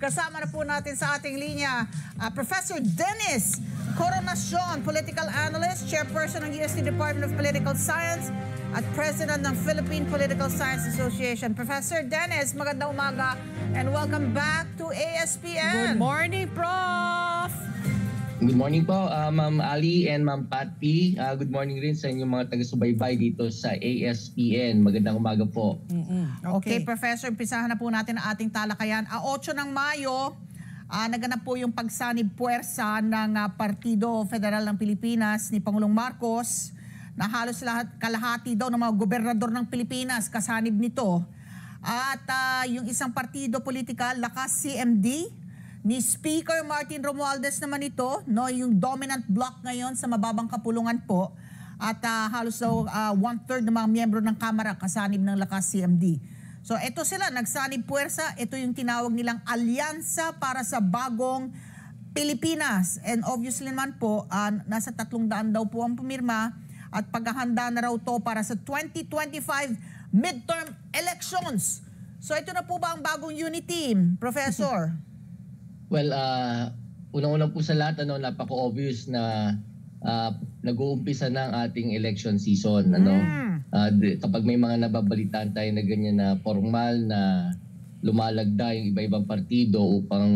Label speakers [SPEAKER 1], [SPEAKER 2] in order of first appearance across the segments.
[SPEAKER 1] Kasama na po natin sa ating linya, Professor Dennis Coronacion, Political Analyst, Chairperson ng UST Department of Political Science at President ng Philippine Political Science Association. Professor Dennis, magandang umaga and welcome back to ASPN.
[SPEAKER 2] Good morning, Prof!
[SPEAKER 3] Good morning po, Ma'am Ali and Ma'am Patty. Good morning rin sa inyong mga taga-subaybay dito sa ASPN. Magandang umaga po.
[SPEAKER 1] Okay, Professor, umpisahan na po natin ang ating talakayan. 8 ng Mayo, naganap po yung pagsanib puwersa ng Partido Federal ng Pilipinas ni Pangulong Marcos na halos kalahati daw ng mga gobernador ng Pilipinas kasanib nito. At yung isang partido politikal, Lakas CMD, ni Speaker Martin Romualdez naman ito, no, yung dominant bloc ngayon sa mababang kapulungan po. At halos daw 1/3 ng mga miyembro ng Kamara kasanib ng Lakas CMD. So ito sila, nagsanib puwersa. Ito yung tinawag nilang Alyansa para sa Bagong Pilipinas. And obviously naman po, nasa 300 daw po ang pumirma at paghahanda na raw to para sa 2025 midterm elections. So ito na po ba ang bagong unit team, Professor?
[SPEAKER 3] Well, unang-unang po sa lahat, napaka-obvious na nag-uumpisa na ang ating election season. Kapag may mga nababalitaan tayo na ganyan na formal na lumalagda yung iba-ibang partido upang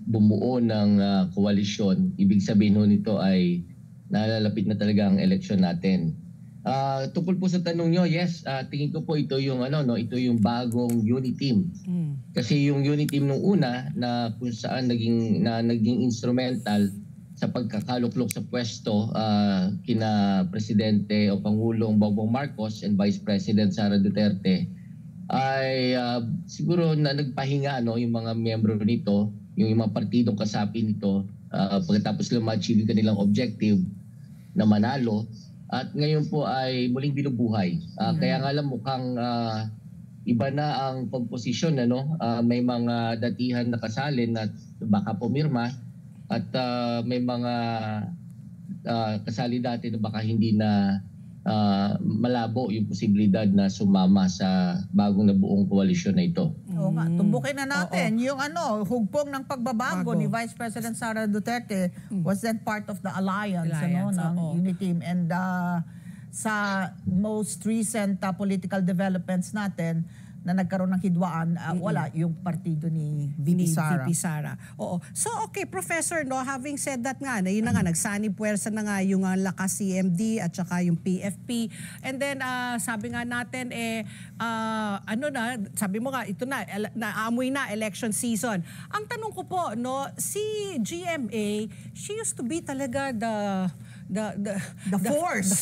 [SPEAKER 3] bumuo ng koalisyon, ibig sabihin nito ay nalalapit na talaga ang election natin. Tungkol po sa tanong nyo, yes, tingin ko po ito yung ito yung bagong unit team. Kasi yung unit team nung una na kung saan naging instrumental sa pagkakaluklok sa pwesto kina Presidente o Pangulong Bongbong Marcos and Vice President Sara Duterte ay siguro na nagpahinga yung mga miyembro nito, yung mga partidong kasapi nito pagkatapos lang ma-achieve yung kanilang objective na manalo. At ngayon po ay muling binubuhay. Kaya nga lang mukhang iba na ang komposisyon. May mga datihan na kasalin at baka pumirma. At may mga kasali dati na baka hindi na malabo yung posibilidad na sumama sa bagong nabuong koalisyon na ito.
[SPEAKER 1] Oo nga, tumbukin na natin. Yung hugpong ng pagbabago ni Vice President Sara Duterte was then part of the alliance ng unit team. And sa most recent political developments natin na nagkaroon ng hidwaan, wala yung partido ni VP Sara.
[SPEAKER 2] Oo. So okay, Professor, having said that nga, yun na nga, nagsanib puwersa na nga yung Lakas CMD at saka yung PFP. And then sabi nga natin, sabi mo nga, ito na, naamoy na election season. Ang tanong ko po, si GMA, she used to be talaga the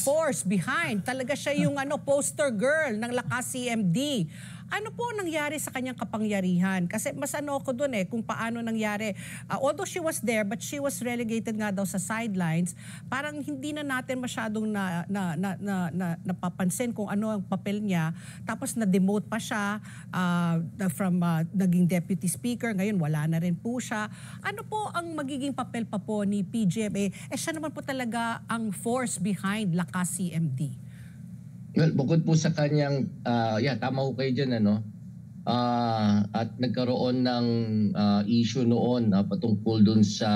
[SPEAKER 2] force behind. Talaga siya yung poster girl ng Lakas CMD. Ano po nangyari sa kanyang kapangyarihan? Kasi mas ko dun kung paano nangyari. Although she was there, but she was relegated nga daw sa sidelines. Parang hindi na natin masyadong napapansin kung ano ang papel niya. Tapos na-demote pa siya from naging deputy speaker. Ngayon wala na rin po siya. Ano po ang magiging papel pa po ni PGMA? Siya naman po talaga ang force behind Lakas CMD.
[SPEAKER 3] Well, bukod po sa kanyang, tama ko kayo dyan, at nagkaroon ng issue noon patungkol dun sa,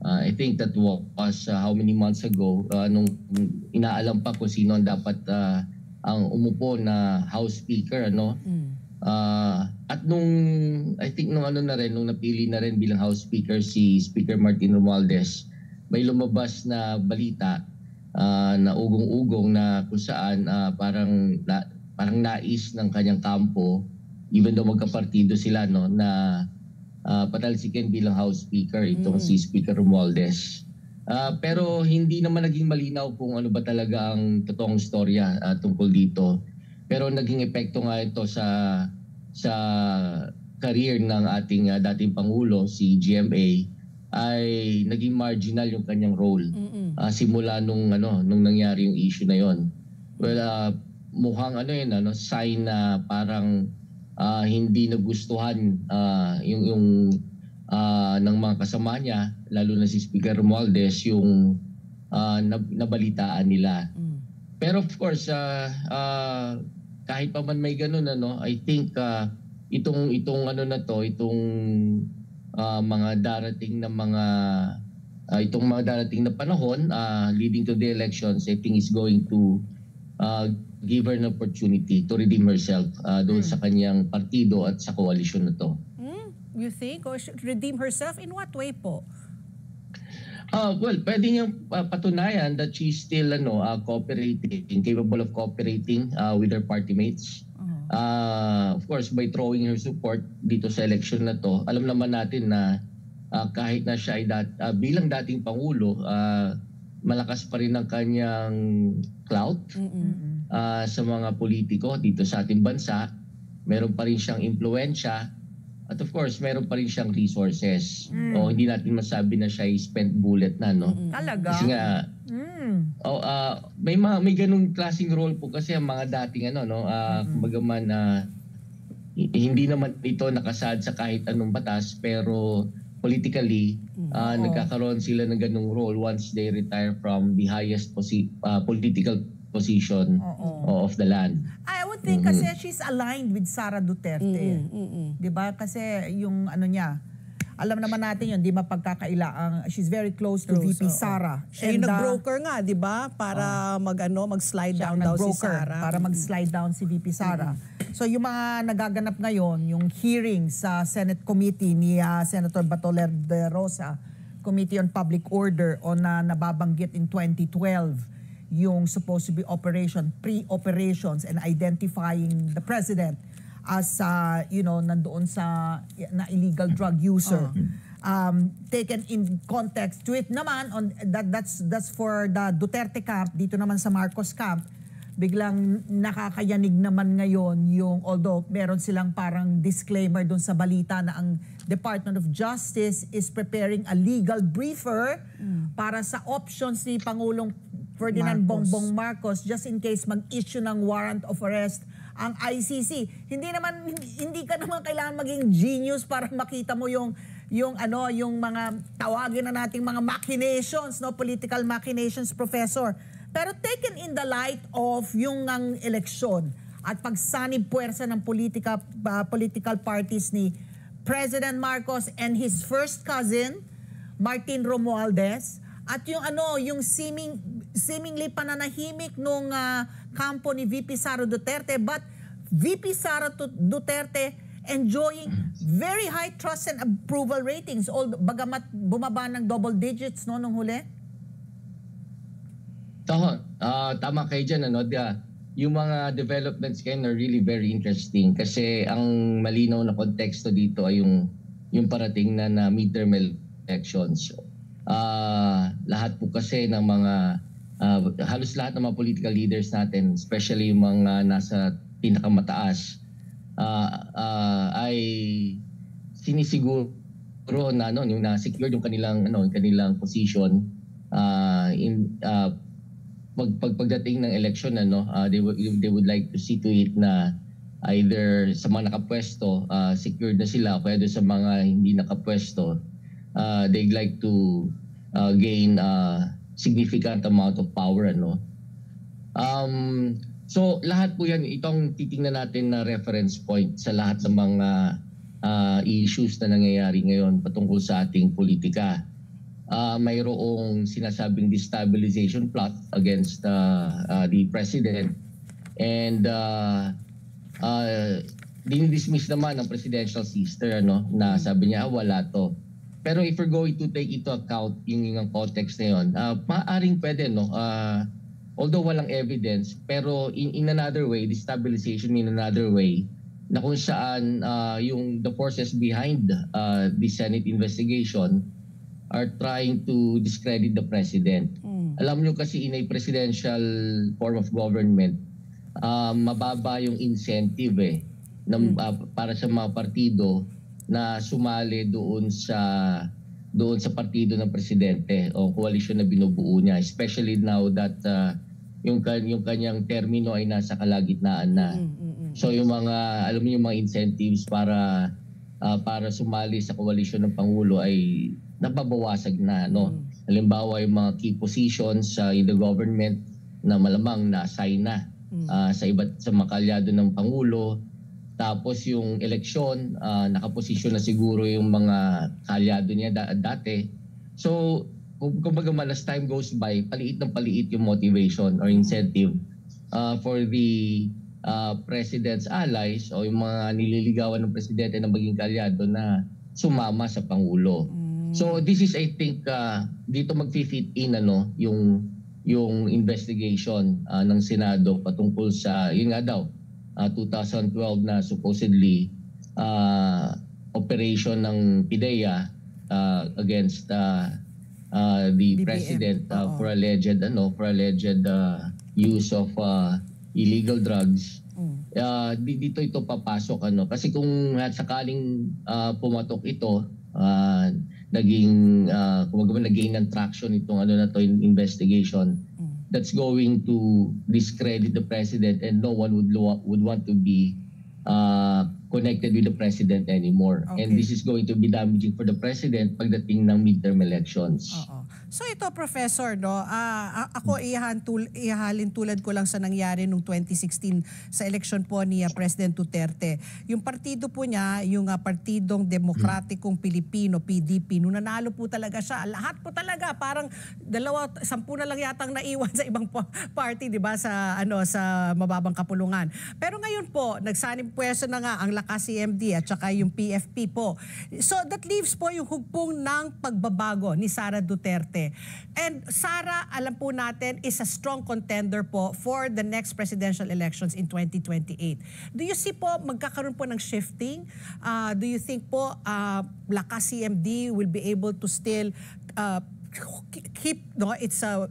[SPEAKER 3] I think that was how many months ago, nung inaalam pa kung sino ang dapat ang umupo na House Speaker, at nung, I think nung nung napili na rin bilang House Speaker si Speaker Martin Romualdez, may lumabas na balita na ugong-ugong na kung saan parang nais ng kanyang kampo, even though magkapartido sila, na patalsikin bilang House Speaker itong si Speaker Romualdez. Pero hindi naman naging malinaw kung ano ba talaga ang totoong istorya tungkol dito. Pero naging epekto nga ito sa career ng ating dating Pangulo, si GMA, ay naging marginal yung kanyang role simula nung nangyari yung issue na yon. Well, mukhang sign na parang hindi nagustuhan yung ng mga kasama niya, lalo na si Speaker Romualdez, yung nabalitaan nila. Pero of course, kahit pa man may ganun, I think itong ano na to, itong mga darating na panahon leading to the elections, I think is going to give her an opportunity to redeem herself doon sa kanyang partido at sa koalisyon na to.
[SPEAKER 2] You think? Or redeem herself? In what way po?
[SPEAKER 3] Well, pwede niyang patunayan that she's still cooperating, capable of cooperating with her party mates. Of course, by throwing her support dito sa election na to, alam naman natin na kahit na siya ay bilang dating Pangulo, malakas pa rin ang kanyang clout sa mga politiko dito sa ating bansa. Meron pa rin siyang impluensya. At of course, meron pa rin siyang resources. O hindi natin masabi na siya ay spent bullet na, no?
[SPEAKER 1] Talaga?
[SPEAKER 3] Kasi nga, may ganung klaseng role po kasi ang mga dating kumbaga man, hindi naman ito nakasad sa kahit anong batas, pero politically, nagkakaroon sila ng ganung role once they retire from the highest political position of the land.
[SPEAKER 1] I would think kasi she's aligned with Sara Duterte. 'Di ba? Kasi yung ano niya, alam naman natin yun, di mapagkakailaang she's very close to VP Sara.
[SPEAKER 2] Siya yung nag-broker nga, di ba? Para mag-slide down daw si Sara.
[SPEAKER 1] Para mag-slide down si VP Sara. So yung mga nagaganap ngayon, yung hearing sa Senate Committee ni Senator Batoler de Rosa, Committee on Public Order, o na nababanggit in 2012, yung supposed to be pre-operations and identifying the president as nandoon sa na illegal drug user. Taken in context, tweet naman on that's for the Duterte camp. Dito naman sa Marcos camp, biglang nakakayanig naman ngayon yung, although meron silang parang disclaimer doon sa balita na ang Department of Justice is preparing a legal briefer para sa options ni Pangulong Ferdinand Bongbong Marcos just in case mag-issue ng warrant of arrest ang ICC. Hindi ka naman kailangan maging genius para makita mo yung mga tawagin na nating mga machinations, political machinations, Professor. Pero taken in the light of yung ang eleksyon at pagsanib puwersa ng political parties ni President Marcos and his first cousin Martin Romualdez, at yung seemingly pananahimik nung kampo ni VP Sara Duterte, but VP Sara Duterte enjoying very high trust and approval ratings, bagamat bumaba ng double digits nung huli.
[SPEAKER 3] Tama kayo dyan. Yung mga developments kayo are really very interesting kasi ang malinaw na konteksto dito ay yung parating na midterm elections. Lahat po kasi ng mga halos lahat ng mga political leaders natin, especially yung mga nasa pinakamataas, ay sinisiguro na yung na-secure yung kanilang position pagdating ng election. They would like to see to it na either sa mga nakapwesto secured na sila, o kaya sa mga hindi nakapwesto they'd like to gain significant amount of power. So lahat po yan, itong titingnan natin na reference point sa lahat ng mga issues na nangyayari ngayon patungkol sa ating politika. Mayroong sinasabing destabilization plot against the president, and dinidismiss naman ng presidential sister na sabi niya wala to. Pero if we're going to take into account yung context na yun, maaaring pwede, although walang evidence, pero in another way, destabilization in another way, na kung saan the forces behind the Senate investigation are trying to discredit the president. Alam nyo kasi in a presidential form of government, mababa yung incentive para sa mga partido na sumali doon sa partido ng presidente o koalisyon na binubuo niya, especially now that yung kanyang termino ay nasa kalagitnaan na. So yung mga yung mga incentives para sumali sa koalisyon ng pangulo ay nababawasan na, Halimbawa yung mga key positions in the government na malamang na-assign na sa mga kalyado ng pangulo, Tapos yung eleksyon, nakaposisyon na siguro yung mga kalyado niya dati. So, kumbaga as time goes by, paliit ng paliit yung motivation or incentive for the president's allies o yung mga nililigawan ng presidente na maging kalyado na sumama sa Pangulo. So this is, I think, dito mag-fit in yung investigation ng Senado patungkol sa, yun nga daw, 2012 na supposedly operation ng PIDEA against the
[SPEAKER 2] BBM.
[SPEAKER 3] president for alleged use of illegal drugs. Dito ito papasok kasi kung sakaling pumatok ito, naging nag-gain ng traction itong investigation, that's going to discredit the president, and no one would want to be connected with the president anymore.
[SPEAKER 2] Okay.
[SPEAKER 3] And this is going to be damaging for the president pagdating ng midterm elections.
[SPEAKER 2] So ito, Professor, ako ihahalin tulad ko lang sa nangyari noong 2016 sa eleksyon po ni President Duterte. Yung partido po niya, yung Partidong Demokratikong Pilipino, PDP, nung nanalo po talaga siya, lahat po talaga, parang 10 na lang yatang naiwan sa ibang party, di ba, sa mababang kapulungan. Pero ngayon po, nagsanib pwesto na nga ang Lakas CMD at saka yung PFP po. So that leaves po yung hugpong ng pagbabago ni Sara Duterte. And Sara, alam po natin, is a strong contender po for the next presidential elections in 2028. Do you see po magkakaroon po ng shifting? Do you think po Lakas CMD will be able to still keep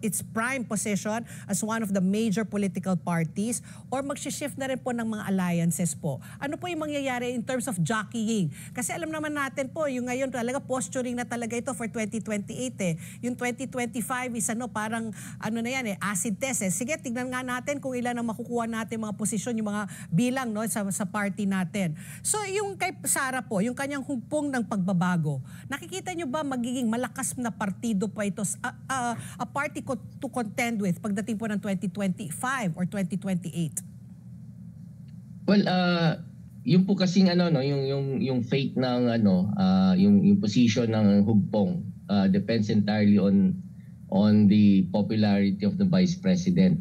[SPEAKER 2] its prime position as one of the major political parties, or magsishift na rin po ng mga alliances po? Ano po yung mangyayari in terms of jockeying? Kasi alam naman natin po, yung ngayon talaga posturing na talaga ito for 2028 Yung 2025 is parang na yan acid test Sige, tignan nga natin kung ilan ang makukuha natin mga posisyon, yung mga bilang sa party natin. So yung kay Sara po, yung kanyang hugpong ng pagbabago, nakikita nyo ba magiging malakas na partido pa ito, a party to contend with pagdating po ng 2025 or 2028?
[SPEAKER 3] Well, yung po kasing yung fate ng yung position ng hugpong depends entirely on the popularity of the vice president.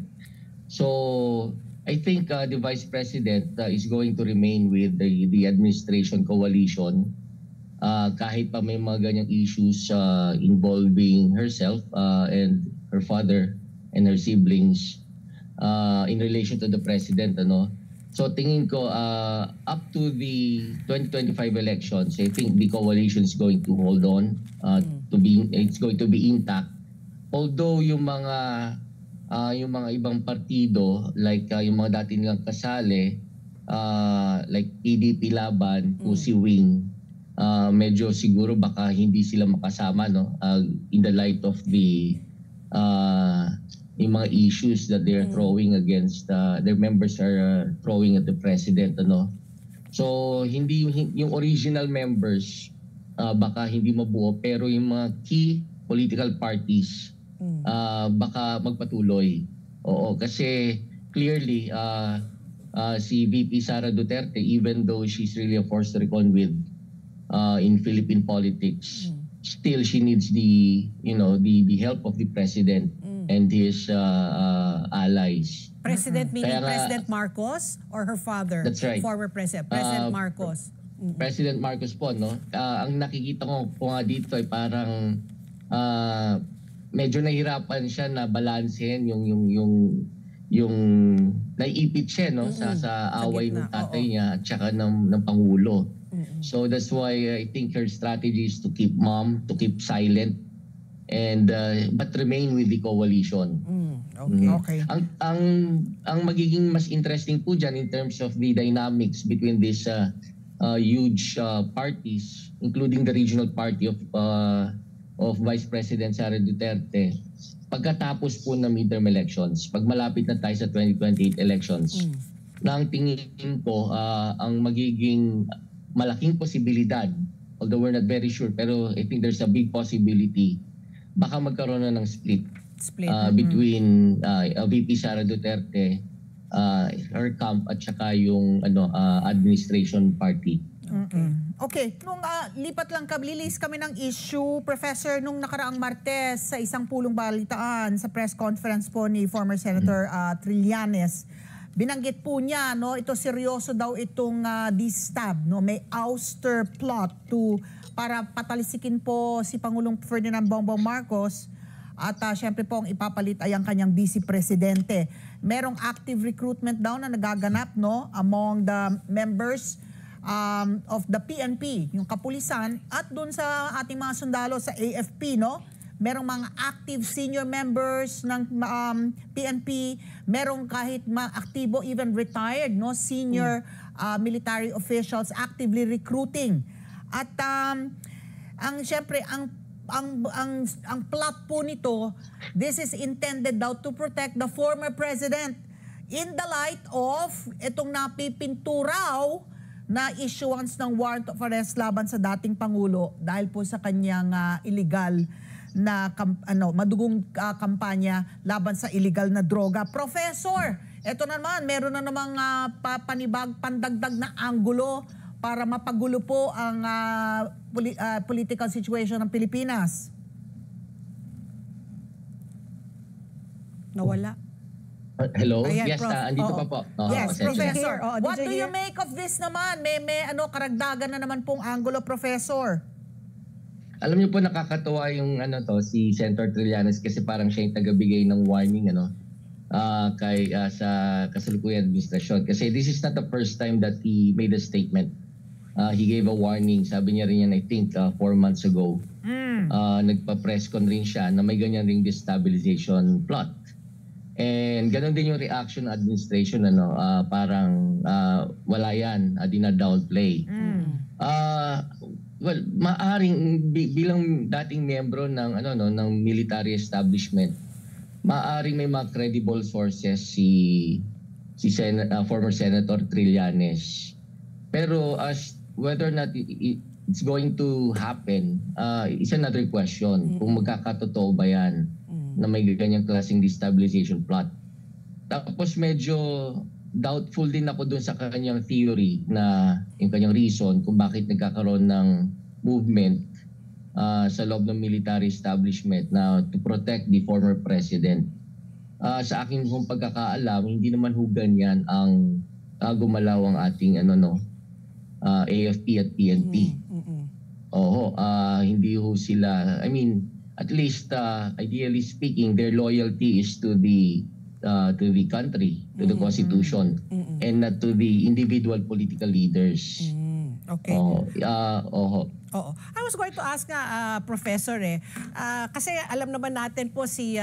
[SPEAKER 3] So I think the vice president is going to remain with the administration coalition kahit pa may mga ganyang issues involving herself and her father and her siblings in relation to the president. So tingin ko up to the 2025 elections, I think the coalition is going to hold on it's going to be intact. Although yung mga ibang partido like yung mga dati nilang kasali like PDP Laban o si Wing, medyo siguro baka hindi sila makasama in the light of the yung mga issues that they're throwing against their members are throwing at the president. So hindi yung original members baka hindi mabuo, pero yung mga key political parties baka magpatuloy. Kasi clearly si VP Sara Duterte, even though she's really a force to reckon with in Philippine politics, still she needs the help of the president and his allies.
[SPEAKER 2] President meaning President Marcos or her father?
[SPEAKER 3] That's right.
[SPEAKER 2] Former President Marcos.
[SPEAKER 3] President Marcos po, ang nakikita ko po nga dito ay parang medyo nahirapan siya na balansehin yung naiipit siya sa away ng tatay niya at saka ng Pangulo. So that's why I think her strategy is to keep mum, to keep silent, and but remain with the coalition.
[SPEAKER 2] Okay.
[SPEAKER 3] Ang magiging mas interesting po dyan in terms of the dynamics between these huge parties, including the regional party of Vice President Sara Duterte, pagkatapos po ng midterm elections, pag malapit na tayo sa 2028 elections, na ang tingin ko ang magiging malaking posibilidad, although we're not very sure, pero I think there's a big possibility, baka magkaroon na ng split between VP Sara Duterte her camp at saka yung administration party.
[SPEAKER 1] Okay, nung lipat lang lilis kami ng issue, Professor, nung nakaraang Martes sa isang pulong balitaan sa press conference po ni former Senator Trillanes, binanggit po niya, no, ito seryoso daw itong distab, no, may ouster plot para patalisikin po si Pangulong Ferdinand Bongbong Marcos at syempre po ang ipapalit ay ang kanyang vice presidente. Merong active recruitment daw na nagaganap, no, among the members of the PNP, yung kapulisan, at dun sa ating mga sundalo sa AFP, no? Merong mga active senior members ng PNP, merong kahit mga aktibo, even retired, no, senior military officials actively recruiting. At syempre ang plot po nito, this is intended daw to protect the former president in the light of itong napipinturaw na issuance ng warrant of arrest laban sa dating Pangulo dahil po sa kanyang illegal na madugong kampanya laban sa illegal na droga. Professor, eto na naman, meron na namang pandagdag na anggulo para mapagulo po ang political situation ng Pilipinas.
[SPEAKER 2] Nawala.
[SPEAKER 3] Hello?
[SPEAKER 2] Ayan,
[SPEAKER 3] Yes, andito pa po.
[SPEAKER 1] Yes, Professor. What do you
[SPEAKER 2] hear?
[SPEAKER 1] make of this naman? May karagdagan na naman pong anggulo, Professor.
[SPEAKER 3] Alam niyo po, nakakatuwa yung si Senator Trillanes kasi parang siya yung tagabigay ng warning sa kasalukuyang administrasyon. Kasi this is not the first time that he made a statement. He gave a warning. Sabi niya rin yan, I think, 4 months ago. Nagpa-press con rin siya na may ganyan ring destabilization plot. And ganun din yung reaction ng administration, parang wala yan, dina-downplay. Well, maaring bilang dating miyembro ng ng military establishment, maaring may mga credible sources si former Senator Trillanes. Pero whether or not it's going to happen, is another question. Kung magkakatotoo ba yan na may ganyang klaseng destabilization plot. Tapos medyo doubtful din ako dun sa kanyang theory na yung kanyang reason kung bakit nagkakaroon ng movement sa loob ng military establishment na to protect the former president. Sa aking pagkakaalam, hindi naman ho ganyan ang gumalaw ang ating AFP at PNP. Hindi ho sila, at least ideally speaking, their loyalty is to the country, to the constitution, and not to the individual political leaders.
[SPEAKER 2] Okay. I was going to ask Professor kasi alam naman natin po si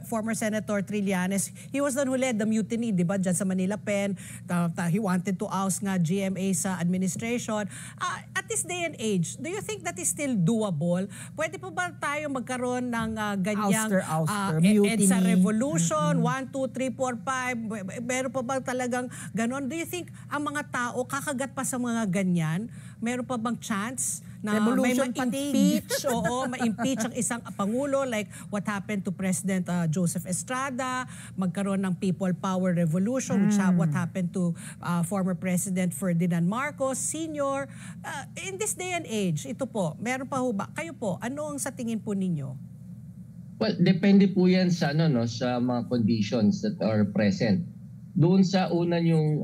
[SPEAKER 2] former Senator Trillanes, he was the one who led the mutiny, di ba, dyan sa Manila Pen. He wanted to oust nga GMA sa administration. At this day and age, do you think that is still doable? Pwede po ba tayo magkaroon ng ganyang
[SPEAKER 1] mutiny?
[SPEAKER 2] EDSA revolution, 1, 2, 3, 4, 5, meron pa ba talagang ganon? Do you think ang mga tao kakagat pa sa mga ganyan? Meron pa bang chance na may ma-impeach ma-impeach ang isang pangulo like what happened to President Joseph Estrada, magkaroon ng people power revolution, which what happened to former President Ferdinand Marcos Sr. In this day and age, ito po, meron pa ho ba? Kayo po, ano ang sa tingin po ninyo?
[SPEAKER 3] Well, depende po yan sa sa mga conditions that are present. Doon sa una yung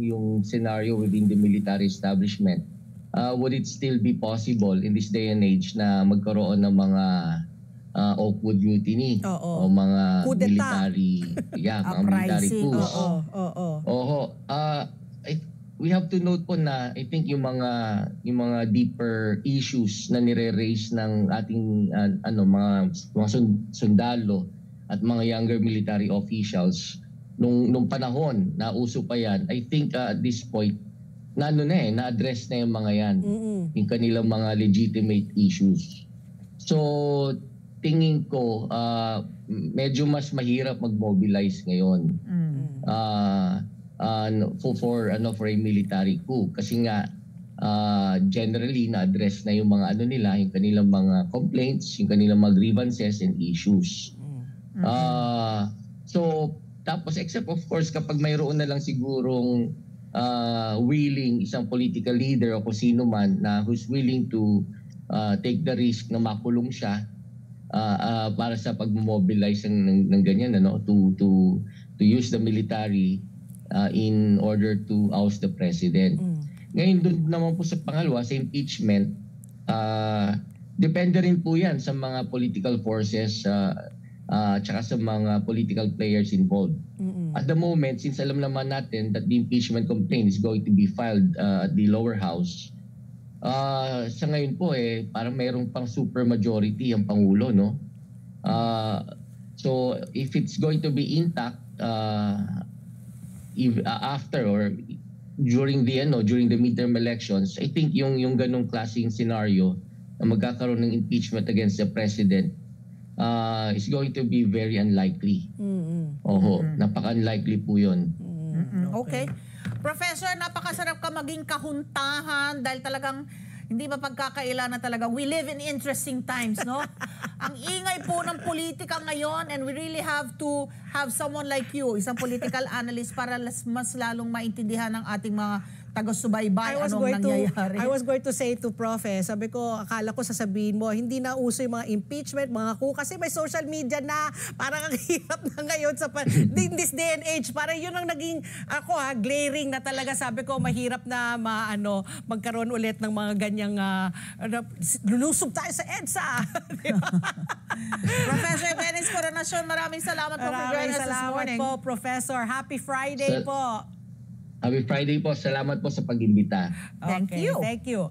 [SPEAKER 3] yung scenario within the military establishment, would it still be possible in this day and age na magkaroon ng mga Oakwood mutiny o mga military mga military coups? We have to note po na I think yung mga deeper issues na nire-raise ng ating mga sundalo at mga younger military officials nung panahon na uso pa yan, I think at this point na-address na yung mga yan, yung kanilang mga legitimate issues. So tingin ko medyo mas mahirap mag-mobilize ngayon for a military coup kasi nga generally na-address na yung mga yung kanilang mga complaints, yung kanilang mga grievances and issues. So Tapos except of course kapag mayroon na lang sigurong willing isang political leader o kung sino man na who's willing to take the risk na makulong siya para sa pag-mobilize ng ganyan, ano, to use the military in order to oust the president. Ngayon doon naman po sa pangalawa, sa impeachment, depende rin po yan sa mga political forces tsaka sa mga political players involved. At the moment, since alam naman natin that the impeachment complaint is going to be filed at the lower house, sa ngayon po parang mayroong pang super majority ang Pangulo, no? So if it's going to be intact after or during the midterm elections, I think yung ganong klaseng scenario na magkakaroon ng impeachment against the president is going to be very unlikely. Napaka-unlikely po yun.
[SPEAKER 1] Okay. Professor, napakasarap ka maging kahuntahan dahil talagang hindi mapagkakaila na talaga. We live in interesting times, no? Ang ingay po ng politika ngayon and we really have to have someone like you, isang political analyst para mas lalong maintindihan ng ating mga taga-subaybay anong nangyayari.
[SPEAKER 2] I was going to say to Prof, sabi ko, akala ko sasabihin mo, hindi na uso yung mga impeachment, mga coup, kasi may social media na, parang ang hirap na ngayon in this day and age, parang yun ang naging, glaring na talaga, sabi ko, mahirap na magkaroon ulit ng mga ganyang, lulusog tayo sa EDSA.
[SPEAKER 1] Professor Dennis Coronation, maraming salamat po for joining us this morning.
[SPEAKER 2] Po, Professor. Happy Friday po.
[SPEAKER 3] Happy Friday po. Salamat po sa pag-imbita.
[SPEAKER 1] Thank you.
[SPEAKER 2] Thank you.